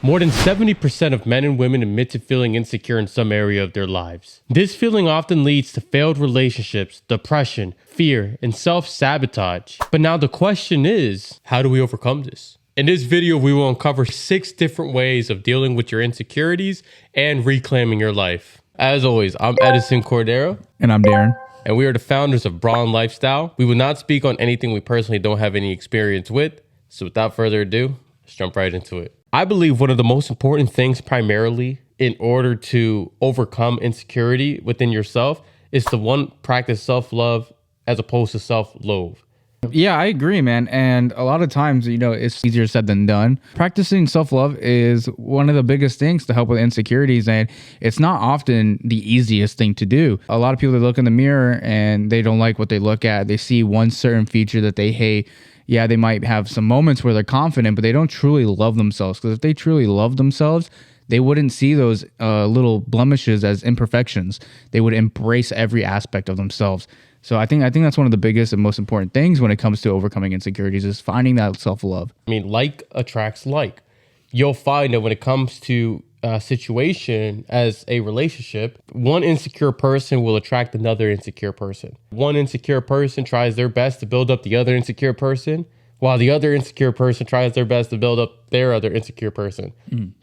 More than 70% of men and women admit to feeling insecure in some area of their lives. This feeling often leads to failed relationships, depression, fear, and self-sabotage. But now the question is, how do we overcome this? In this video, we will uncover 6 different ways of dealing with your insecurities and reclaiming your life. As always, I'm Edison Cordero. And I'm Darren. And we are the founders of Brawn Lifestyle. We will not speak on anything we personally don't have any experience with. So without further ado, let's jump right into it. I believe one of the most important things primarily in order to overcome insecurity within yourself is to practice self-love as opposed to self-loathe. Yeah, I agree, man. And a lot of times, it's easier said than done. Practicing self-love is one of the biggest things to help with insecurities. And it's not often the easiest thing to do. A lot of people that look in the mirror and they don't like what they look at. They see one certain feature that they hate. Yeah, they might have some moments where they're confident, but they don't truly love themselves. Because if they truly love themselves, they wouldn't see those little blemishes as imperfections. They would embrace every aspect of themselves. So I think that's one of the biggest and most important things when it comes to overcoming insecurities is finding that self-love. I mean, like attracts like. You'll find that when it comes to a situation as a relationship, one insecure person will attract another insecure person. One insecure person tries their best to build up the other insecure person, while the other insecure person tries their best to build up their other insecure person.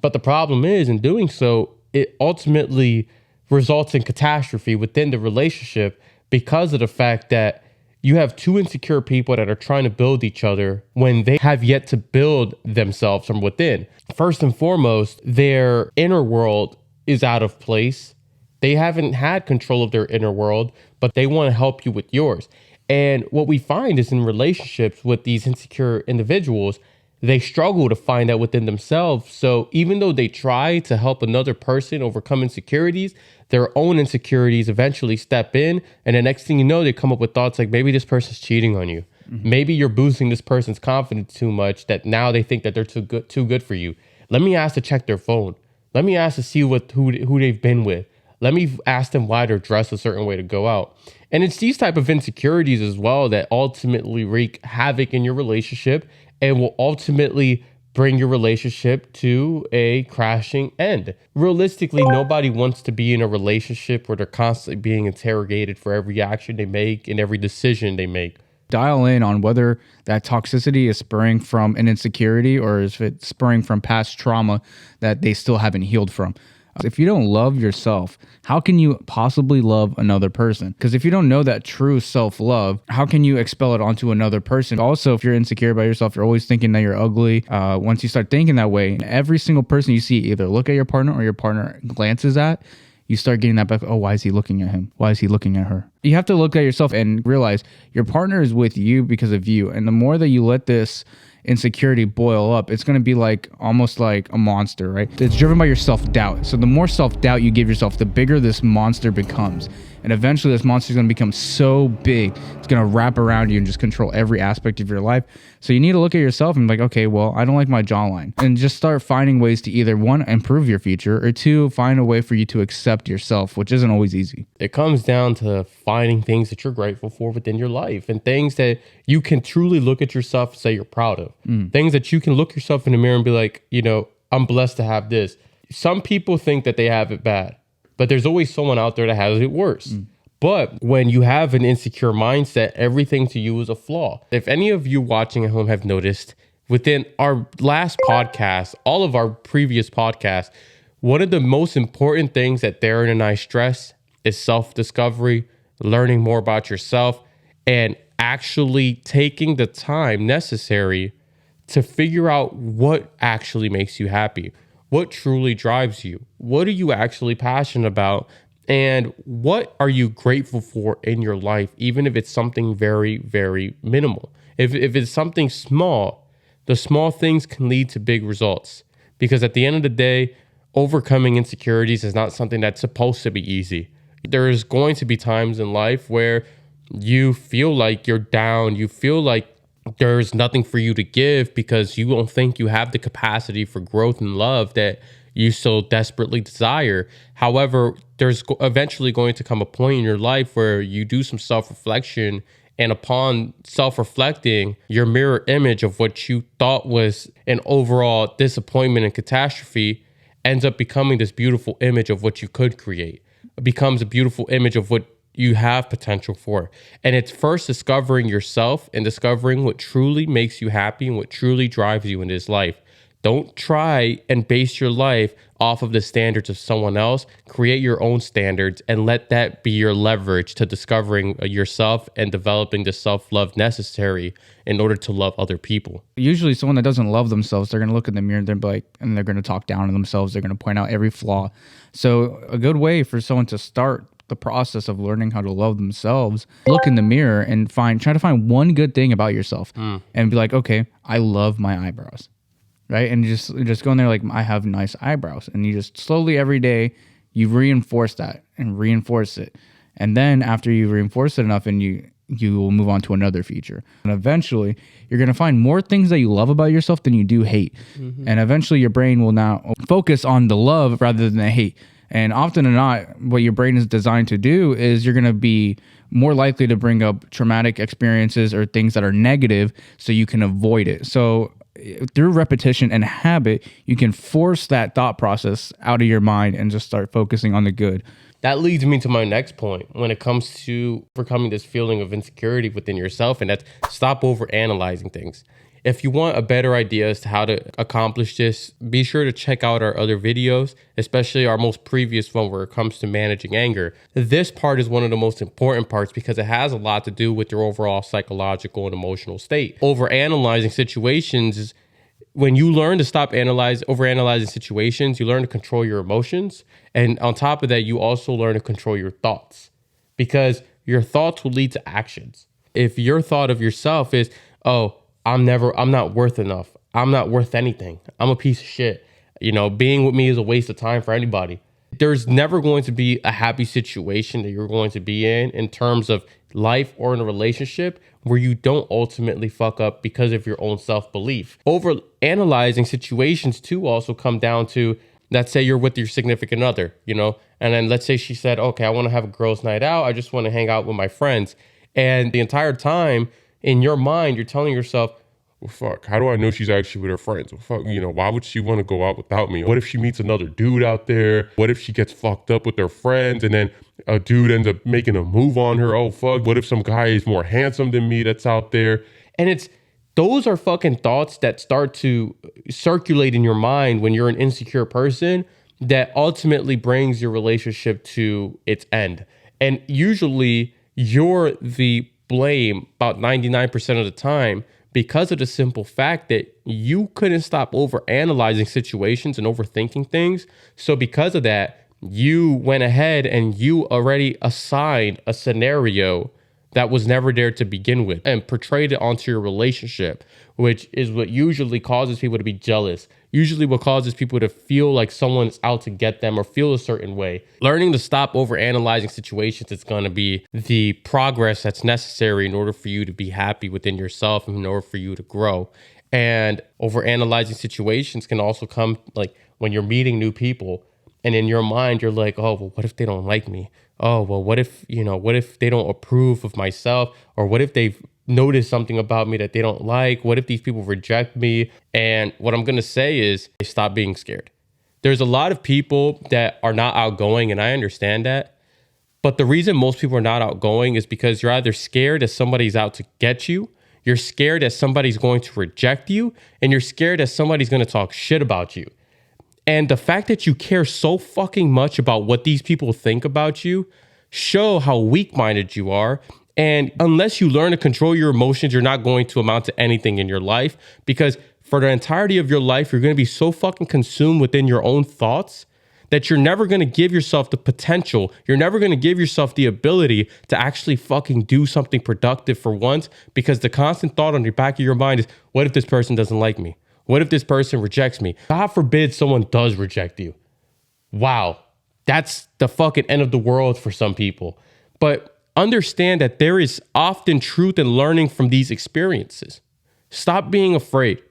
But the problem is, in doing so, it ultimately results in catastrophe within the relationship because of the fact that you have 2 insecure people that are trying to build each other when they have yet to build themselves from within. First and foremost, their inner world is out of place. They haven't had control of their inner world, but they want to help you with yours. And what we find is in relationships with these insecure individuals, they struggle to find that within themselves. So even though they try to help another person overcome insecurities, their own insecurities eventually step in. And the next thing you know, they come up with thoughts like, maybe this person's cheating on you. Maybe you're boosting this person's confidence too much that now they think that they're too good for you. Let me ask to check their phone. Let me ask to see who they've been with. Let me ask them why they're dressed a certain way to go out. And it's these type of insecurities as well that ultimately wreak havoc in your relationship and will ultimately bring your relationship to a crashing end. Realistically, nobody wants to be in a relationship where they're constantly being interrogated for every action they make and every decision they make. Dial in on whether that toxicity is spurring from an insecurity or is it spurring from past trauma that they still haven't healed from. If you don't love yourself, how can you possibly love another person? Because if you don't know that true self-love, how can you expel it onto another person? Also, if you're insecure about yourself, you're always thinking that you're ugly. Once you start thinking that way, every single person you see either look at your partner or your partner glances at, you start getting that back. Oh, why is he looking at him? Why is he looking at her? You have to look at yourself and realize your partner is with you because of you. And the more that you let this insecurity boil up, it's going to be almost like a monster, right? It's driven by your self-doubt. So the more self-doubt you give yourself, the bigger this monster becomes. And eventually this monster is going to become so big, it's going to wrap around you and just control every aspect of your life. So you need to look at yourself and be like, okay, well, I don't like my jawline. And just start finding ways to either 1, improve your future, or 2, find a way for you to accept yourself, which isn't always easy. It comes down to finding things that you're grateful for within your life and things that you can truly look at yourself and say you're proud of. Things that you can look yourself in the mirror and be like, I'm blessed to have this. Some people think that they have it bad, but there's always someone out there that has it worse. But when you have an insecure mindset, everything to you is a flaw. If any of you watching at home have noticed, within our last podcast, all of our previous podcasts, one of the most important things that Darren and I stress is self-discovery, learning more about yourself, and actually taking the time necessary to figure out what actually makes you happy, what truly drives you, what are you actually passionate about, and what are you grateful for in your life, even if it's something very, very minimal. If it's something small, the small things can lead to big results. Because at the end of the day, overcoming insecurities is not something that's supposed to be easy. There's going to be times in life where you feel like you're down, you feel like there's nothing for you to give because you don't think you have the capacity for growth and love that you so desperately desire. However, there's eventually going to come a point in your life where you do some self-reflection And upon self-reflecting, your mirror image of what you thought was an overall disappointment and catastrophe ends up becoming this beautiful image of what you could create. It becomes a beautiful image of what you have potential for. And it's first discovering yourself and discovering what truly makes you happy and what truly drives you in this life. Don't try and base your life off of the standards of someone else. Create your own standards and let that be your leverage to discovering yourself and developing the self-love necessary in order to love other people. Usually someone that doesn't love themselves, they're going to look in the mirror and they're going to talk down on themselves. They're going to point out every flaw. So a good way for someone to start the process of learning how to love themselves, look in the mirror and try to find one good thing about yourself and be like, okay, I love my eyebrows. Right. And just go in there like, I have nice eyebrows. And you just slowly every day you reinforce that and reinforce it. And then after you reinforce it enough and you will move on to another feature. And eventually you're going to find more things that you love about yourself than you do hate. And eventually your brain will now focus on the love rather than the hate. And often or not, what your brain is designed to do is you're going to be more likely to bring up traumatic experiences or things that are negative so you can avoid it. So through repetition and habit, you can force that thought process out of your mind and just start focusing on the good. That leads me to my next point when it comes to overcoming this feeling of insecurity within yourself, and that's stop overanalyzing things. If you want a better idea as to how to accomplish this, be sure to check out our other videos, especially our most previous one where it comes to managing anger. This part is one of the most important parts because it has a lot to do with your overall psychological and emotional state. Overanalyzing situations is when you learn to stop overanalyzing situations, you learn to control your emotions. And on top of that, you also learn to control your thoughts because your thoughts will lead to actions. If your thought of yourself is, oh, I'm not worth enough. I'm not worth anything. I'm a piece of shit. Being with me is a waste of time for anybody. There's never going to be a happy situation that you're going to be in terms of life or in a relationship where you don't ultimately fuck up because of your own self-belief. Over analyzing situations too also come down to, let's say you're with your significant other, and then let's say she said, okay, I want to have a girls' night out. I just want to hang out with my friends. And the entire time in your mind, you're telling yourself, well, fuck, how do I know she's actually with her friends? Well, fuck, why would she want to go out without me? What if she meets another dude out there? What if she gets fucked up with her friends and then a dude ends up making a move on her? Oh, fuck, what if some guy is more handsome than me that's out there? And those are fucking thoughts that start to circulate in your mind when you're an insecure person that ultimately brings your relationship to its end. And usually you're the blame about 99% of the time because of the simple fact that you couldn't stop overanalyzing situations and overthinking things. So because of that, you went ahead and you already assigned a scenario that was never there to begin with and portrayed it onto your relationship, which is what usually causes people to be jealous. Usually what causes people to feel like someone's out to get them or feel a certain way. Learning to stop overanalyzing situations is going to be the progress that's necessary in order for you to be happy within yourself and in order for you to grow. And overanalyzing situations can also come like when you're meeting new people and in your mind, you're like, oh, well, what if they don't like me? Oh, well, what if they don't approve of myself? Or what if they've noticed something about me that they don't like? What if these people reject me? And what I'm going to say is stop being scared. There's a lot of people that are not outgoing, and I understand that. But the reason most people are not outgoing is because you're either scared that somebody's out to get you, you're scared that somebody's going to reject you, and you're scared that somebody's going to talk shit about you. And the fact that you care so fucking much about what these people think about you show how weak-minded you are. And unless you learn to control your emotions, you're not going to amount to anything in your life, because for the entirety of your life, you're going to be so fucking consumed within your own thoughts that you're never going to give yourself the potential. You're never going to give yourself the ability to actually fucking do something productive for once, because the constant thought on your back of your mind is, what if this person doesn't like me? What if this person rejects me? God forbid someone does reject you. Wow. That's the fucking end of the world for some people. But understand that there is often truth in learning from these experiences. Stop being afraid.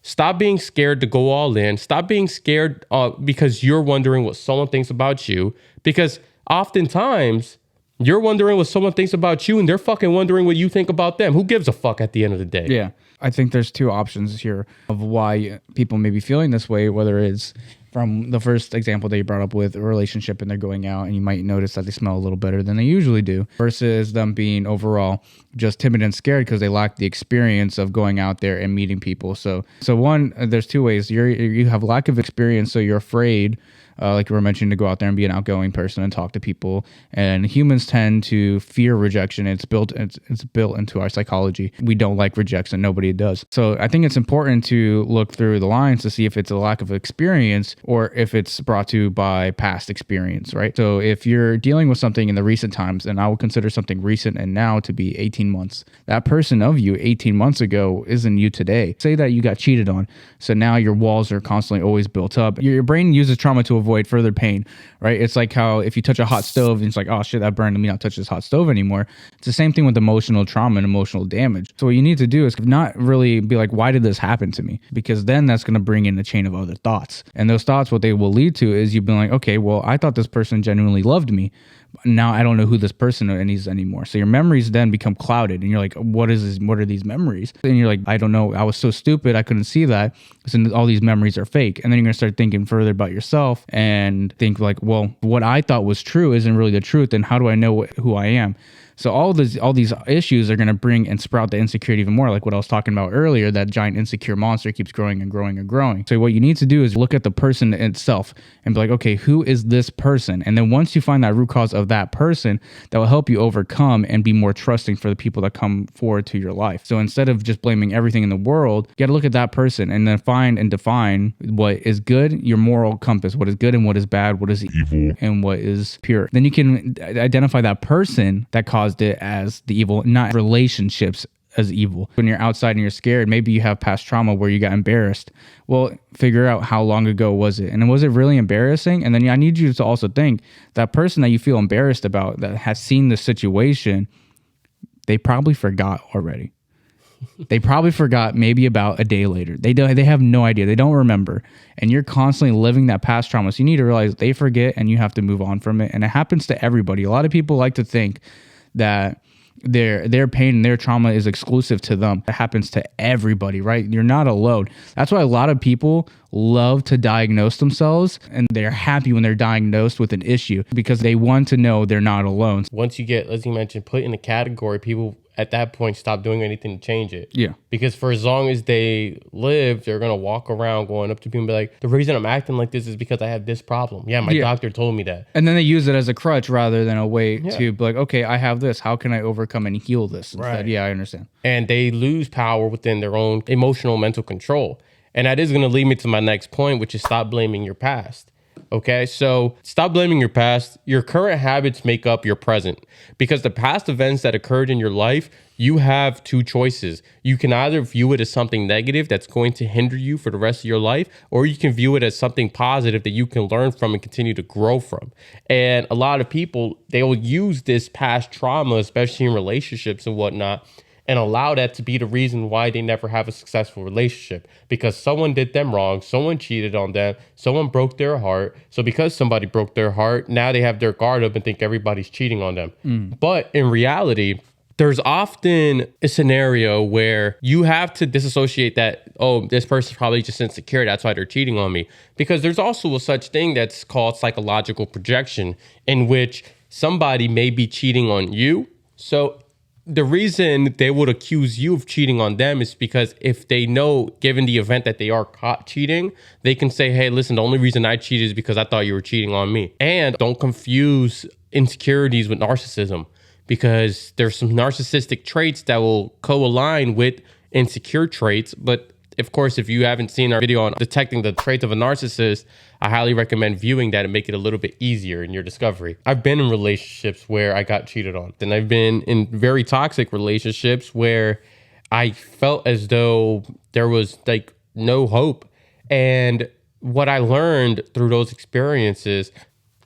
Stop being scared to go all in. Stop being scared because you're wondering what someone thinks about you. Because oftentimes You're wondering what someone thinks about you, and they're fucking wondering what you think about them. Who gives a fuck at the end of the day? Yeah. I think there's two options here of why people may be feeling this way, whether it's from the first example that you brought up with a relationship and they're going out and you might notice that they smell a little better than they usually do, versus them being overall just timid and scared because they lack the experience of going out there and meeting people. So one, there's two ways. You have lack of experience, so you're afraid, like you were mentioning, to go out there and be an outgoing person and talk to people. And humans tend to fear rejection. It's built into our psychology. We don't like rejection. Nobody does. So I think it's important to look through the lines to see if it's a lack of experience or if it's brought to by past experience, right? So if you're dealing with something in the recent times, and I would consider something recent and now to be 18 months, that person of you 18 months ago isn't you today. Say that you got cheated on. So now your walls are constantly always built up. Your brain uses trauma to avoid further pain, right? It's like how if you touch a hot stove and it's like, oh shit, that burned, let me not touch this hot stove anymore. It's the same thing with emotional trauma and emotional damage. So what you need to do is not really be like, why did this happen to me? Because then that's going to bring in a chain of other thoughts. And those thoughts, what they will lead to is you being like, okay, well, I thought this person genuinely loved me. Now I don't know who this person is anymore. So your memories then become clouded and you're like, what is this? What are these memories? And you're like, I don't know. I was so stupid. I couldn't see that. So all these memories are fake. And then you're going to start thinking further about yourself and think like, well, what I thought was true isn't really the truth. And how do I know who I am? So all these issues are going to bring and sprout the insecurity even more, like what I was talking about earlier, that giant insecure monster keeps growing and growing and growing. So what you need to do is look at the person itself and be like, okay, who is this person? And then once you find that root cause of that person, that will help you overcome and be more trusting for the people that come forward to your life. So instead of just blaming everything in the world, you got to look at that person and then find and define what is good, your moral compass, what is good and what is bad, what is evil and what is pure. Then you can identify that person that caused it as the evil, not relationships as evil. When you're outside and you're scared, maybe you have past trauma where you got embarrassed. Well, figure out how long ago was it? And was it really embarrassing? And then I need you to also think that person that you feel embarrassed about that has seen the situation, they probably forgot already. They probably forgot maybe about a day later. They have no idea. They don't remember. And you're constantly living that past trauma. So you need to realize they forget and you have to move on from it. And it happens to everybody. A lot of people like to think that their pain and their trauma is exclusive to them. It happens to everybody, right? You're not alone. That's why a lot of people love to diagnose themselves, and they're happy when they're diagnosed with an issue because they want to know they're not alone. Once you get, as you mentioned, put in a category, people at that point stop doing anything to change it. Yeah. Because for as long as they live, they're going to walk around going up to people and be like, the reason I'm acting like this is because I have this problem. Yeah, my doctor told me that. And then they use it as a crutch rather than a way to be like, okay, I have this. How can I overcome and heal this? Instead, right. Yeah, I understand. And they lose power within their own emotional mental control. And that is going to lead me to my next point, which is stop blaming your past. Okay, so stop blaming your past. Your current habits make up your present, because the past events that occurred in your life, you have two choices. You can either view it as something negative that's going to hinder you for the rest of your life, or you can view it as something positive that you can learn from and continue to grow from. And a lot of people, they will use this past trauma, especially in relationships and whatnot, and allow that to be the reason why they never have a successful relationship, because someone did them wrong, someone cheated on them, someone broke their heart. So because somebody broke their heart, now they have their guard up and think everybody's cheating on them. But in reality, there's often a scenario where you have to disassociate that, oh, this person's probably just insecure, that's why they're cheating on me. Because there's also a such thing that's called psychological projection, in which somebody may be cheating on you. So the reason they would accuse you of cheating on them is because if they know, given the event that they are caught cheating, they can say, hey, listen, the only reason I cheated is because I thought you were cheating on me. And don't confuse insecurities with narcissism, because there's some narcissistic traits that will co-align with insecure traits. But of course, if you haven't seen our video on detecting the traits of a narcissist, I highly recommend viewing that and make it a little bit easier in your discovery. I've been in relationships where I got cheated on. And I've been in very toxic relationships where I felt as though there was like no hope. And what I learned through those experiences,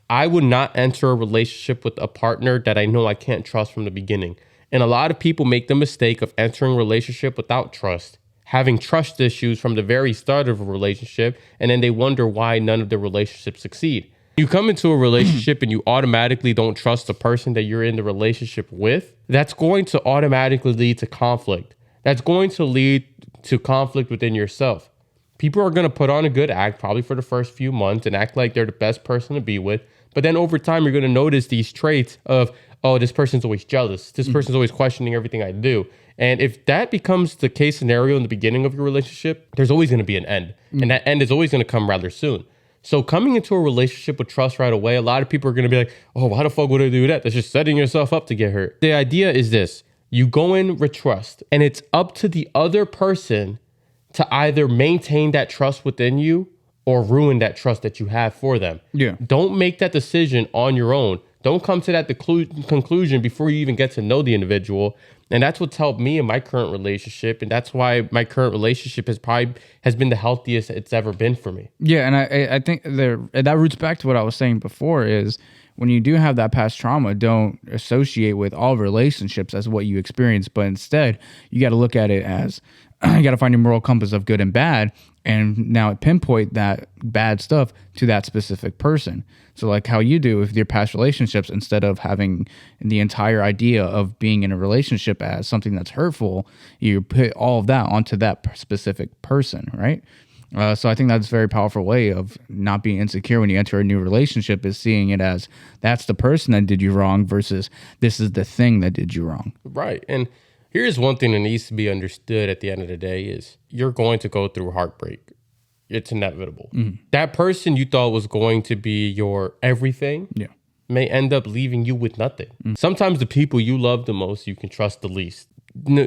I would not enter a relationship with a partner that I know I can't trust from the beginning. And a lot of people make the mistake of entering a relationship without trust, having trust issues from the very start of a relationship, and then they wonder why none of the relationships succeed. You come into a relationship and you automatically don't trust the person that you're in the relationship with. That's going to automatically lead to conflict. That's going to lead to conflict within yourself. People are going to put on a good act probably for the first few months and act like they're the best person to be with. But then over time, you're going to notice these traits of, oh, this person's always jealous. This person's always questioning everything I do. And if that becomes the case scenario in the beginning of your relationship, there's always going to be an end. And that end is always going to come rather soon. So coming into a relationship with trust right away, a lot of people are going to be like, oh, why the fuck would I do that? That's just setting yourself up to get hurt. The idea is this. You go in with trust, and it's up to the other person to either maintain that trust within you or ruin that trust that you have for them. Yeah. Don't make that decision on your own. Don't come to that conclusion before you even get to know the individual. And that's what's helped me in my current relationship. And that's why my current relationship has been the healthiest it's ever been for me. Yeah, and I think that roots back to what I was saying before is when you do have that past trauma, don't associate with all relationships as what you experience, but instead you got to look at it as you got to find your moral compass of good and bad, and now pinpoint that bad stuff to that specific person. So like how you do with your past relationships, instead of having the entire idea of being in a relationship as something that's hurtful, you put all of that onto that specific person, right? So I think that's a very powerful way of not being insecure when you enter a new relationship, is seeing it as that's the person that did you wrong versus this is the thing that did you wrong. Right. And here's one thing that needs to be understood at the end of the day is you're going to go through heartbreak. It's inevitable. That person you thought was going to be your everything may end up leaving you with nothing. Sometimes the people you love the most, you can trust the least.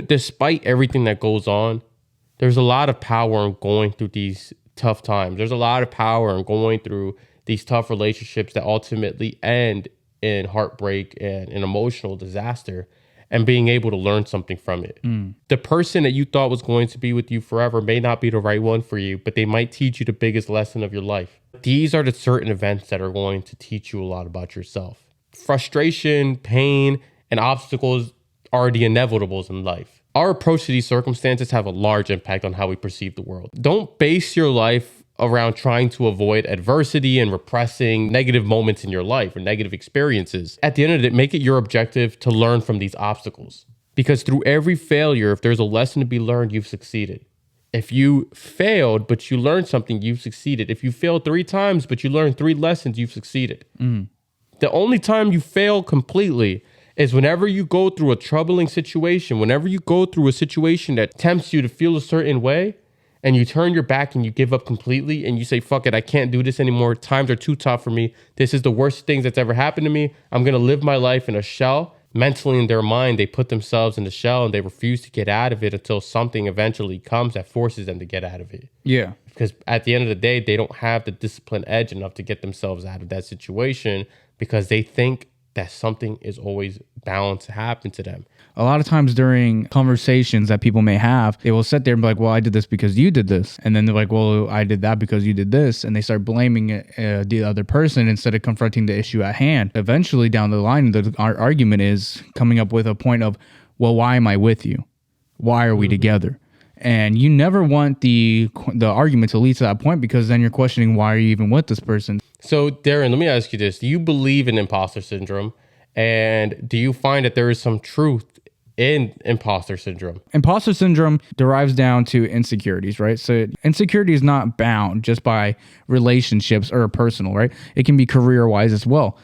Despite everything that goes on, there's a lot of power in going through these tough times. There's a lot of power in going through these tough relationships that ultimately end in heartbreak and an emotional disaster, and being able to learn something from it. The person that you thought was going to be with you forever may not be the right one for you, but they might teach you the biggest lesson of your life. These are the certain events that are going to teach you a lot about yourself. Frustration, pain, and obstacles are the inevitables in life. Our approach to these circumstances have a large impact on how we perceive the world. Don't base your life around trying to avoid adversity and repressing negative moments in your life or negative experiences. At the end of it, make it your objective to learn from these obstacles. Because through every failure, if there's a lesson to be learned, you've succeeded. If you failed, but you learned something, you've succeeded. If you failed 3 times, but you learned 3 lessons, you've succeeded. The only time you fail completely is whenever you go through a troubling situation, whenever you go through a situation that tempts you to feel a certain way, and you turn your back and you give up completely and you say, fuck it, I can't do this anymore. Times are too tough for me. This is the worst thing that's ever happened to me. I'm going to live my life in a shell. Mentally, in their mind, they put themselves in the shell and they refuse to get out of it until something eventually comes that forces them to get out of it. Yeah. Because at the end of the day, they don't have the discipline edge enough to get themselves out of that situation because they think that something is always bound to happen to them. A lot of times during conversations that people may have, they will sit there and be like, well, I did this because you did this. And then they're like, well, I did that because you did this. And they start blaming the other person instead of confronting the issue at hand. Eventually down the line, our argument is coming up with a point of, well, why am I with you? Why are we together? And you never want the argument to lead to that point, because then you're questioning, why are you even with this person? So Darren, let me ask you this. Do you believe in imposter syndrome? And do you find that there is some truth in imposter syndrome? Imposter syndrome derives down to insecurities, right? So insecurity is not bound just by relationships or personal, right? It can be career-wise as well.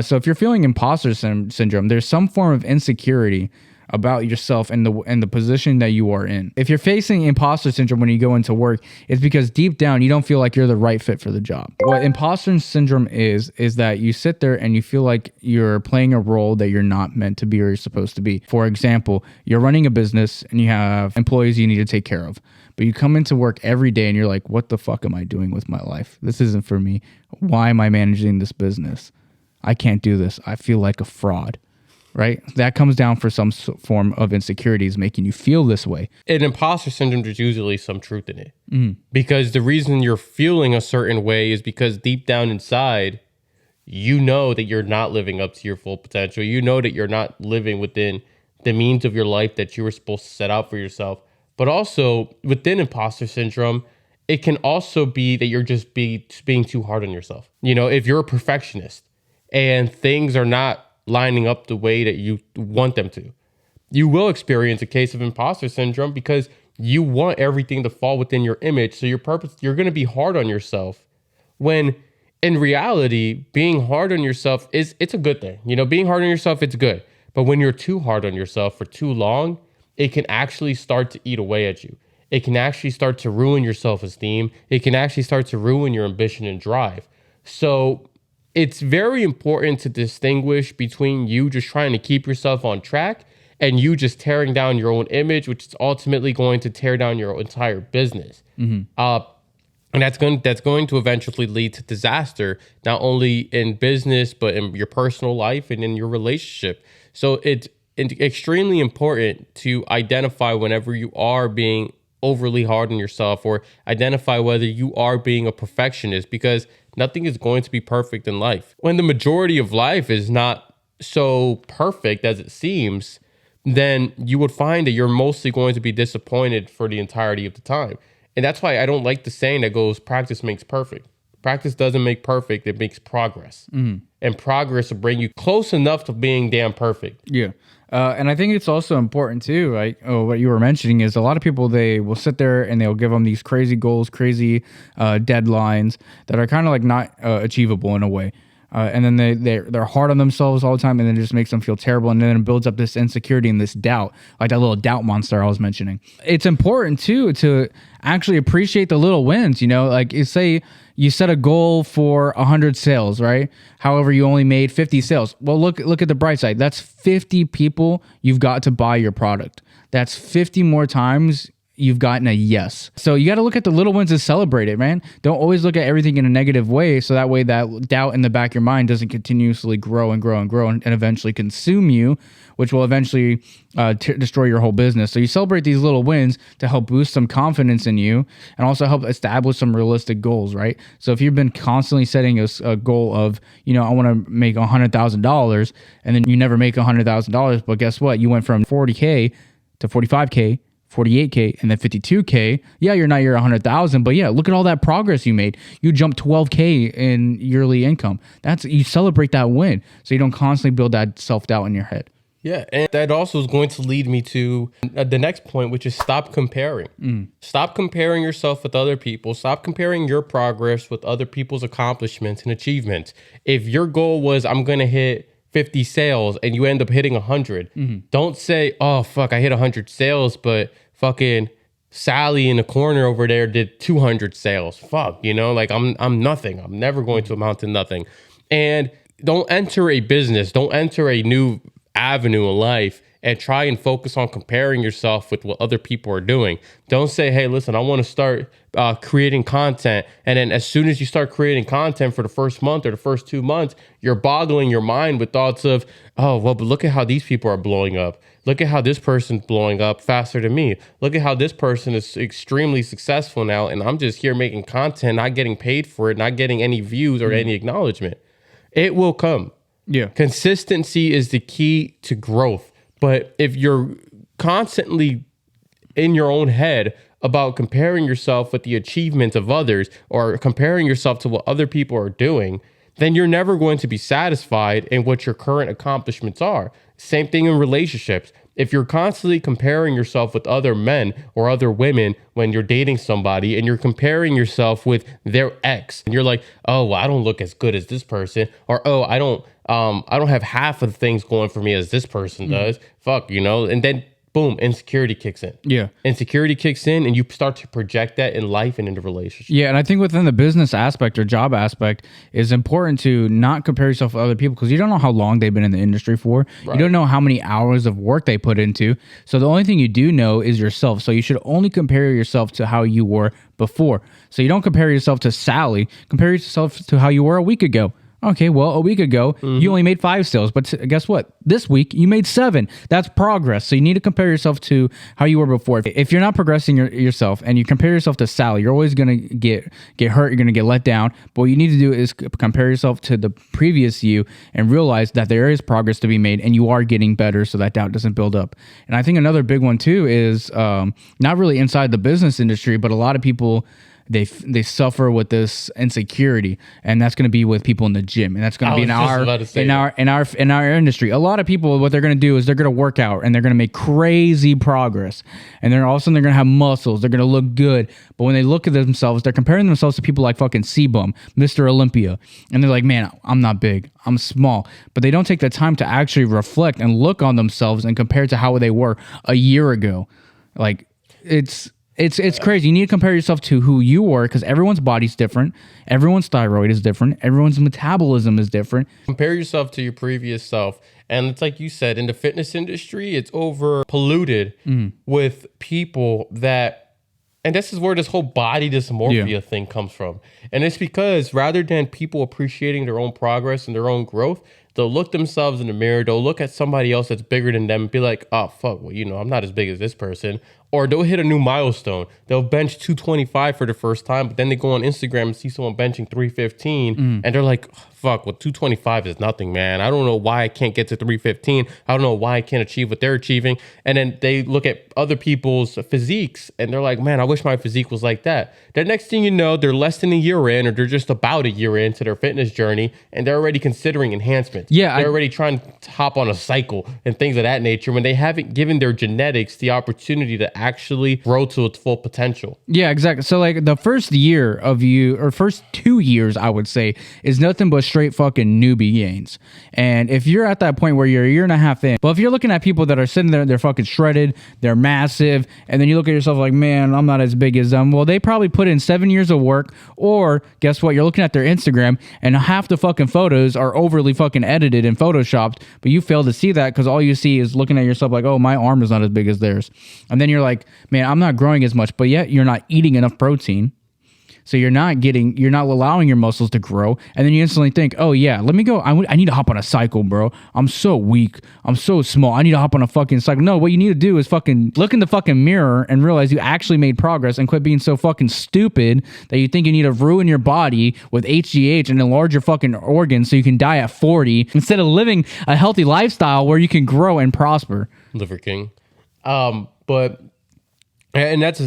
So if you're feeling imposter syndrome, there's some form of insecurity about yourself and the position that you are in. If you're facing imposter syndrome when you go into work, it's because deep down you don't feel like you're the right fit for the job. What imposter syndrome is that you sit there and you feel like you're playing a role that you're not meant to be or you're supposed to be. For example, you're running a business and you have employees you need to take care of, but you come into work every day and you're like, what the fuck am I doing with my life? This isn't for me. Why am I managing this business? I can't do this. I feel like a fraud. Right? That comes down for some form of insecurities making you feel this way. In imposter syndrome, there's usually some truth in it. Because the reason you're feeling a certain way is because deep down inside, you know that you're not living up to your full potential. You know that you're not living within the means of your life that you were supposed to set out for yourself. But also within imposter syndrome, it can also be that you're just being too hard on yourself. You know, if you're a perfectionist and things are not lining up the way that you want them to, you will experience a case of imposter syndrome because you want everything to fall within your image. So you're going to be hard on yourself when in reality, being hard on yourself it's a good thing. You know, being hard on yourself, it's good. But when you're too hard on yourself for too long, it can actually start to eat away at you. It can actually start to ruin your self-esteem. It can actually start to ruin your ambition and drive. So it's very important to distinguish between you just trying to keep yourself on track and you just tearing down your own image, which is ultimately going to tear down your entire business. And that's going to eventually lead to disaster, not only in business, but in your personal life and in your relationship. So it's extremely important to identify whenever you are being overly hard on yourself, or identify whether you are being a perfectionist, because nothing is going to be perfect in life. When the majority of life is not so perfect as it seems, then you would find that you're mostly going to be disappointed for the entirety of the time. And that's why I don't like the saying that goes, practice makes perfect. Practice doesn't make perfect, it makes progress. And progress will bring you close enough to being damn perfect. Yeah. And I think it's also important too, like what you were mentioning is a lot of people, they will sit there and they'll give them these crazy goals, crazy deadlines that are kind of like not achievable in a way. And then they're hard on themselves all the time, and then it just makes them feel terrible, and then it builds up this insecurity and this doubt, like that little doubt monster I was mentioning. It's important too to actually appreciate the little wins. You know, like say you set a goal for 100 sales, right? However, you only made 50 sales. Well, look at the bright side. That's 50 people you've got to buy your product. That's 50 more times you've gotten a yes. So you got to look at the little wins and celebrate it, man. Don't always look at everything in a negative way. So that way that doubt in the back of your mind doesn't continuously grow and grow and grow and eventually consume you, which will eventually destroy your whole business. So you celebrate these little wins to help boost some confidence in you and also help establish some realistic goals, right? So if you've been constantly setting a goal of, you know, I want to make $100,000, and then you never make $100,000, but guess what? You went from 40K to 45K, 48K, and then 52K. Yeah, you're not your 100,000, but yeah, look at all that progress you made. You jumped 12K in yearly income. You celebrate that win, so you don't constantly build that self-doubt in your head. Yeah, and that also is going to lead me to the next point, which is stop comparing. Stop comparing yourself with other people. Stop comparing your progress with other people's accomplishments and achievements. If your goal was, I'm going to hit 50 sales and you end up hitting 100, don't say, oh, fuck, I hit 100 sales, but fucking Sally in the corner over there did 200 sales. Fuck, you know, like I'm nothing. I'm never going to amount to nothing. And don't enter a business. Don't enter a new avenue in life and try and focus on comparing yourself with what other people are doing. Don't say, hey, listen, I want to start creating content. And then as soon as you start creating content for the first month or the first 2 months, you're boggling your mind with thoughts of, oh, well, but look at how these people are blowing up. Look at how this person's blowing up faster than me. Look at how this person is extremely successful now. And I'm just here making content, not getting paid for it, not getting any views or any acknowledgement. It will come. Yeah. Consistency is the key to growth. But if you're constantly in your own head about comparing yourself with the achievements of others or comparing yourself to what other people are doing, then you're never going to be satisfied in what your current accomplishments are. Same thing in relationships. If you're constantly comparing yourself with other men or other women when you're dating somebody and you're comparing yourself with their ex and you're like, oh, well, I don't look as good as this person, or, oh, I don't have half of the things going for me as this person does. Fuck, you know, and then boom, insecurity kicks in. Yeah. Insecurity kicks in and you start to project that in life and into relationships. Yeah, and I think within the business aspect or job aspect, it's important to not compare yourself with other people because you don't know how long they've been in the industry for. Right. You don't know how many hours of work they put into. So the only thing you do know is yourself. So you should only compare yourself to how you were before. So you don't compare yourself to Sally. Compare yourself to how you were a week ago. Okay, well, a week ago, you only made 5 sales, but guess what? This week, you made 7. That's progress. So you need to compare yourself to how you were before. If you're not progressing yourself and you compare yourself to Sally, you're always going to get hurt. You're going to get let down. But what you need to do is compare yourself to the previous you and realize that there is progress to be made and you are getting better so that doubt doesn't build up. And I think another big one, too, is not really inside the business industry, but a lot of people they suffer with this insecurity, and that's going to be with people in the gym, and that's going to be in our industry. A lot of people, what they're going to do is they're going to work out and they're going to make crazy progress, and then all of a sudden they're going to have muscles, they're going to look good, but when they look at themselves, they're comparing themselves to people like fucking C-Bum, Mr. Olympia, and they're like, man, I'm not big, I'm small, but they don't take the time to actually reflect and look on themselves and compare to how they were a year ago. Like, it's crazy. You need to compare yourself to who you were, because everyone's body's different. Everyone's thyroid is different. Everyone's metabolism is different. Compare yourself to your previous self. And it's like you said, in the fitness industry, it's over polluted with people that, and this is where this whole body dysmorphia thing comes from. And it's because rather than people appreciating their own progress and their own growth, they'll look themselves in the mirror, they'll look at somebody else that's bigger than them and be like, oh, fuck, well, I'm not as big as this person. Or they'll hit a new milestone. They'll bench 225 for the first time, but then they go on Instagram and see someone benching 315, and they're like, fuck, well, 225 is nothing, man. I don't know why I can't get to 315. I don't know why I can't achieve what they're achieving. And then they look at other people's physiques, and they're like, man, I wish my physique was like that. The next thing you know, they're less than a year in, or they're just about a year into their fitness journey, and they're already considering enhancements. Yeah, they're already trying to hop on a cycle and things of that nature when they haven't given their genetics the opportunity to actually grow to its full potential. Yeah, exactly. So like the first year of you, or first 2 years, I would say, is nothing but straight fucking newbie gains. And if you're at that point where you're a year and a half in, but if you're looking at people that are sitting there, they're fucking shredded, they're massive, and then you look at yourself like, man, I'm not as big as them. Well, they probably put in 7 years of work, or guess what? You're looking at their Instagram and half the fucking photos are overly fucking edited and photoshopped, but you fail to see that because all you see is looking at yourself like, oh, my arm is not as big as theirs. And then you're like, man, I'm not growing as much, but yet you're not eating enough protein. So you're not allowing your muscles to grow. And then you instantly think, oh yeah, let me go. I need to hop on a cycle, bro. I'm so weak. I'm so small. I need to hop on a fucking cycle. No, what you need to do is fucking look in the fucking mirror and realize you actually made progress, and quit being so fucking stupid that you think you need to ruin your body with HGH and enlarge your fucking organs so you can die at 40 instead of living a healthy lifestyle where you can grow and prosper. Liver King. And that's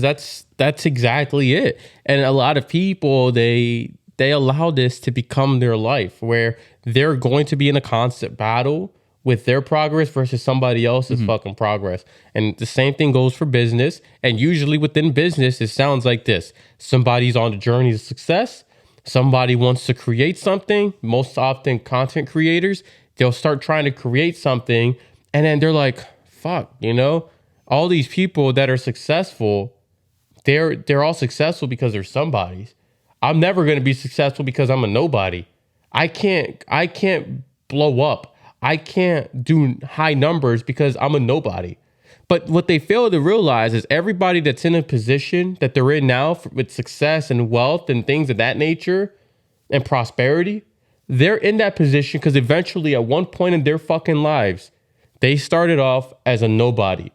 exactly it. And a lot of people, they allow this to become their life, where they're going to be in a constant battle with their progress versus somebody else's fucking progress. And the same thing goes for business. And usually within business, it sounds like this. Somebody's on the journey to success. Somebody wants to create something. Most often content creators, they'll start trying to create something, and then they're like, fuck, all these people that are successful, they're all successful because they're somebodies. I'm never going to be successful because I'm a nobody. I can't blow up. I can't do high numbers because I'm a nobody. But what they fail to realize is everybody that's in a position that they're in now with success and wealth and things of that nature and prosperity, they're in that position because eventually at one point in their fucking lives, they started off as a nobody.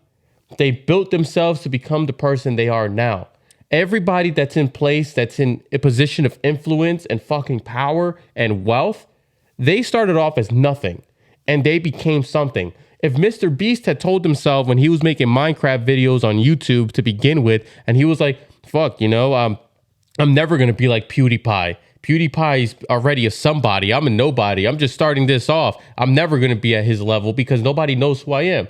They built themselves to become the person they are now. Everybody that's in place, that's in a position of influence and fucking power and wealth, they started off as nothing and they became something. If Mr. Beast had told himself when he was making Minecraft videos on YouTube to begin with, and he was like, fuck, I'm never going to be like PewDiePie. PewDiePie's already a somebody. I'm a nobody. I'm just starting this off. I'm never going to be at his level because nobody knows who I am.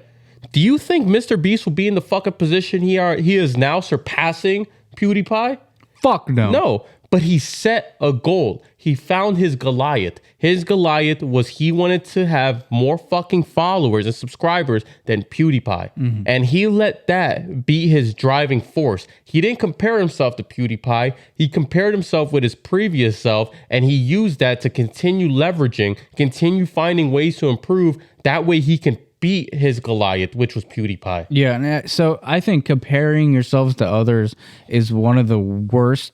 Do you think Mr. Beast will be in the fucking position he is now, surpassing PewDiePie? Fuck no. No, but he set a goal. He found his Goliath. His Goliath was he wanted to have more fucking followers and subscribers than PewDiePie. And he let that be his driving force. He didn't compare himself to PewDiePie. He compared himself with his previous self, and he used that to continue leveraging, continue finding ways to improve. That way he can beat his Goliath, which was PewDiePie. Yeah, and so I think comparing yourselves to others is one of the worst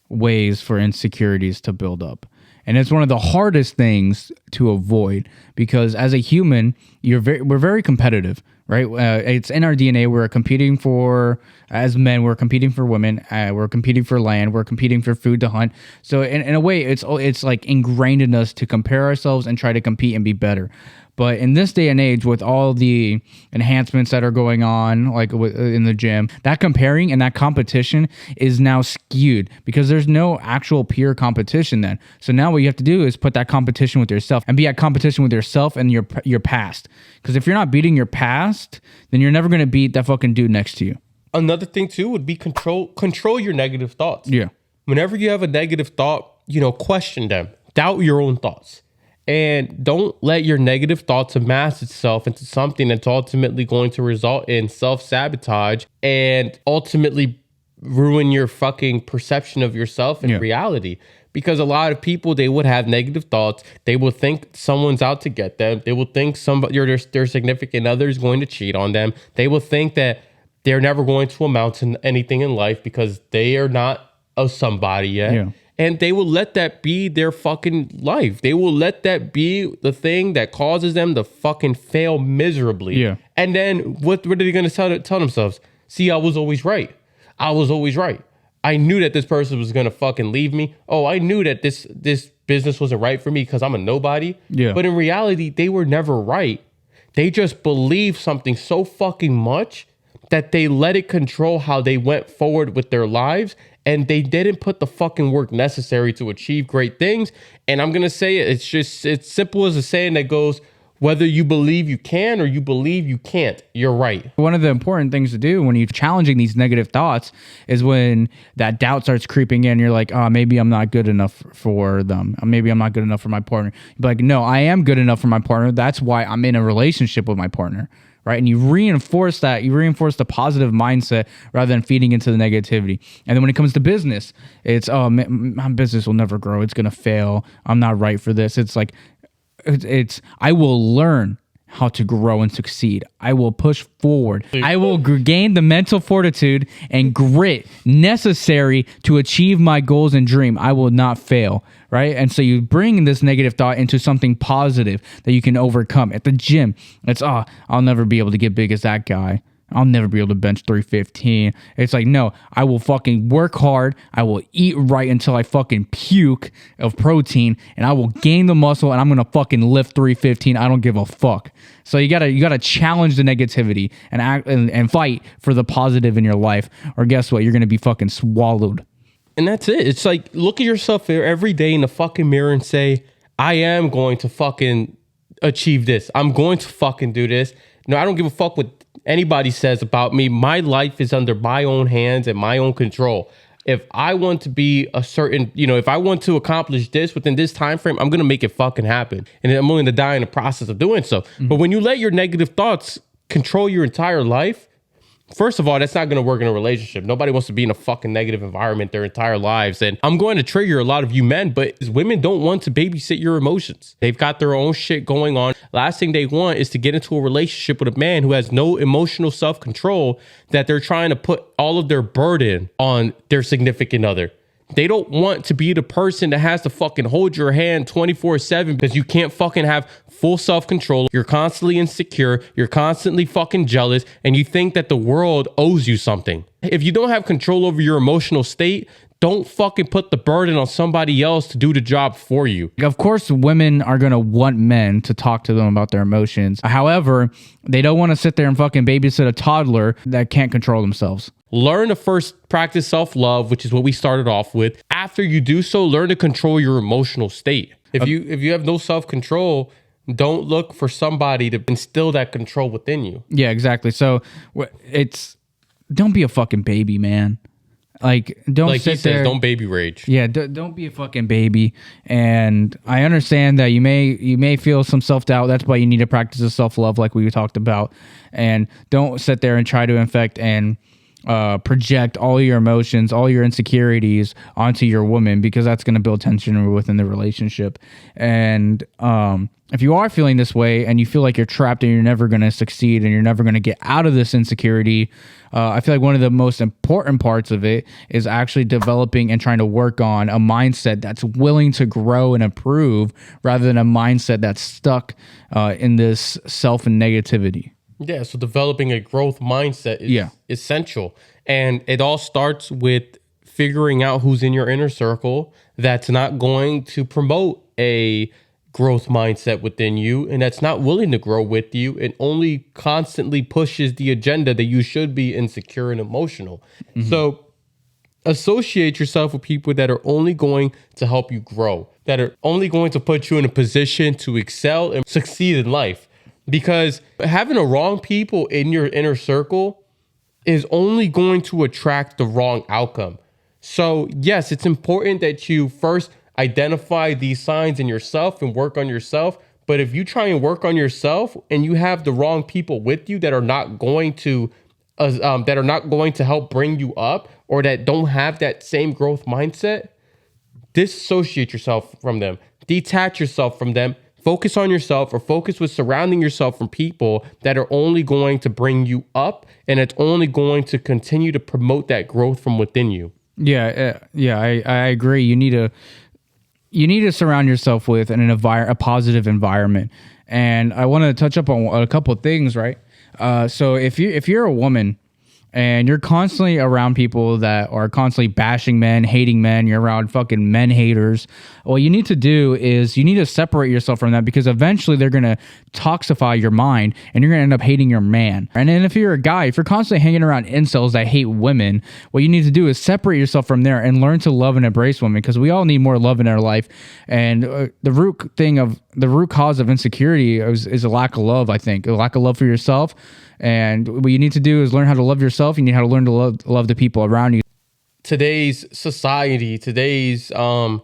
ways for insecurities to build up. And it's one of the hardest things to avoid, because as a human, we're very competitive. right? It's in our DNA. We're competing for, as men, we're competing for women. We're competing for land. We're competing for food to hunt. So in a way, it's like ingrained in us to compare ourselves and try to compete and be better. But in this day and age, with all the enhancements that are going on, like in the gym, that comparing and that competition is now skewed because there's no actual peer competition then. So now what you have to do is put that competition with yourself and be at competition with yourself and your past. Because if you're not beating your past, then you're never going to beat that fucking dude next to you. Another thing too would be control your negative thoughts. Yeah. Whenever you have a negative thought, question them. Doubt your own thoughts. And don't let your negative thoughts amass itself into something that's ultimately going to result in self-sabotage and ultimately ruin your fucking perception of yourself and reality. Because a lot of people, they would have negative thoughts. They will think someone's out to get them. They will think their significant other is going to cheat on them. They will think that they're never going to amount to anything in life because they are not a somebody yet. Yeah. And they will let that be their fucking life. They will let that be the thing that causes them to fucking fail miserably. Yeah. And then what are they going to tell themselves? See, I was always right. I was always right. I knew that this person was going to fucking leave me. Oh, I knew that this business wasn't right for me because I'm a nobody. Yeah. But in reality, they were never right. They just believed something so fucking much that they let it control how they went forward with their lives. And they didn't put the fucking work necessary to achieve great things. And I'm going to say it's simple as a saying that goes, whether you believe you can or you believe you can't, you're right. One of the important things to do when you're challenging these negative thoughts is when that doubt starts creeping in, you're like, oh, maybe I'm not good enough for them. Maybe I'm not good enough for my partner. You're like, no, I am good enough for my partner. That's why I'm in a relationship with my partner. Right. And you reinforce that. You reinforce the positive mindset rather than feeding into the negativity. And then when it comes to business, it's, oh, my business will never grow. It's going to fail. I'm not right for this. It's like, I will learn how to grow and succeed. I will push forward. I will gain the mental fortitude and grit necessary to achieve my goals and dream. I will not fail, right? And so you bring this negative thought into something positive that you can overcome. At the gym, it's, I'll never be able to get big as that guy. I'll never be able to bench 315. It's like, no, I will fucking work hard. I will eat right until I fucking puke of protein, and I will gain the muscle, and I'm going to fucking lift 315. I don't give a fuck. So you gotta challenge the negativity and act and fight for the positive in your life, or guess what? You're going to be fucking swallowed. And that's it. It's like, look at yourself every day in the fucking mirror and say, I am going to fucking achieve this. I'm going to fucking do this. No, I don't give a fuck what anybody says about me. My life is under my own hands and my own control. If I want to be a certain, if I want to accomplish this within this time frame, I'm going to make it fucking happen. And I'm willing to die in the process of doing so. Mm-hmm. But when you let your negative thoughts control your entire life, first of all, that's not going to work in a relationship. Nobody wants to be in a fucking negative environment their entire lives. And I'm going to trigger a lot of you men, but women don't want to babysit your emotions. They've got their own shit going on. Last thing they want is to get into a relationship with a man who has no emotional self-control, that they're trying to put all of their burden on their significant other. They don't want to be the person that has to fucking hold your hand 24/7 because you can't fucking have full self-control. You're constantly insecure. You're constantly fucking jealous. And you think that the world owes you something. If you don't have control over your emotional state, don't fucking put the burden on somebody else to do the job for you. Of course, women are going to want men to talk to them about their emotions. However, they don't want to sit there and fucking babysit a toddler that can't control themselves. Learn to first practice self-love, which is what we started off with. After you do so, learn to control your emotional state. If you have no self-control, don't look for somebody to instill that control within you. Yeah, exactly. So don't be a fucking baby, man. Don't sit there. Don't baby rage. Yeah, don't be a fucking baby. And I understand that you may feel some self-doubt. That's why you need to practice the self-love like we talked about. And don't sit there and try to infect and project all your emotions, all your insecurities onto your woman, because that's going to build tension within the relationship. And if you are feeling this way and you feel like you're trapped and you're never going to succeed and you're never going to get out of this insecurity, I feel like one of the most important parts of it is actually developing and trying to work on a mindset that's willing to grow and improve rather than a mindset that's stuck in this self and negativity. Yeah, so developing a growth mindset is Yeah. essential. And it all starts with figuring out who's in your inner circle that's not going to promote a growth mindset within you and that's not willing to grow with you and only constantly pushes the agenda that you should be insecure and emotional. So associate yourself with people that are only going to help you grow, that are only going to put you in a position to excel and succeed in life. Because having the wrong people in your inner circle is only going to attract the wrong outcome. So, yes, it's important that you first identify these signs in yourself and work on yourself. But if you try and work on yourself and you have the wrong people with you that are not going to help bring you up or that don't have that same growth mindset, disassociate yourself from them, detach yourself from them, focus on yourself or focus with surrounding yourself from people that are only going to bring you up and it's only going to continue to promote that growth from within you. I agree. You need to surround yourself with a positive environment. And I want to touch up on a couple of things, right? So if you're a woman and you're constantly around people that are constantly bashing men, hating men, you're around fucking men haters, what you need to do is you need to separate yourself from that, because eventually they're going to toxify your mind and you're going to end up hating your man. And then if you're a guy, if you're constantly hanging around incels that hate women, what you need to do is separate yourself from there and learn to love and embrace women, because we all need more love in our life. And the root cause of insecurity is a lack of love, I think, a lack of love for yourself. And what you need to do is learn how to love yourself. You need how to learn to love the people around you. Today's society, today's day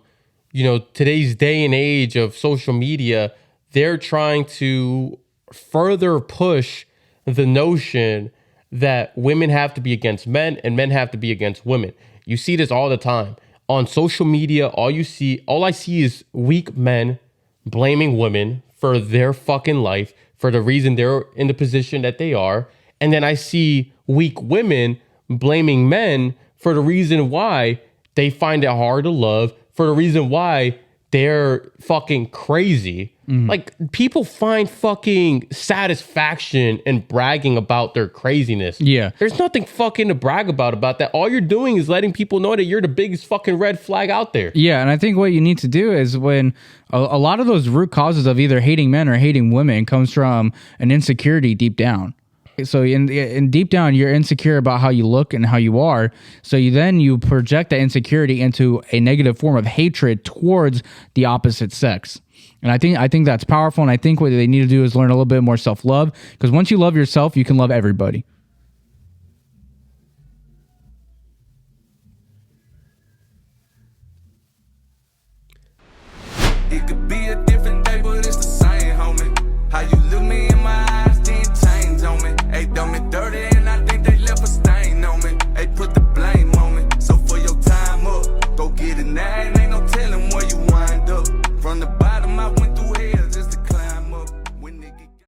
and age of social media, they're trying to further push the notion that women have to be against men and men have to be against women. You see this all the time on social media. All I see is weak men blaming women for their fucking life, for the reason they're in the position that they are. And then I see weak women blaming men for the reason why they find it hard to love, for the reason why they're fucking crazy. Like, people find fucking satisfaction in bragging about their craziness. Yeah. There's nothing fucking to brag about that. All you're doing is letting people know that you're the biggest fucking red flag out there. Yeah, and I think what you need to do is, when a lot of those root causes of either hating men or hating women comes from an insecurity deep down. So in deep down, you're insecure about how you look and how you are. So you project that insecurity into a negative form of hatred towards the opposite sex. And I think that's powerful. And I think what they need to do is learn a little bit more self-love, because once you love yourself, you can love everybody. It could be a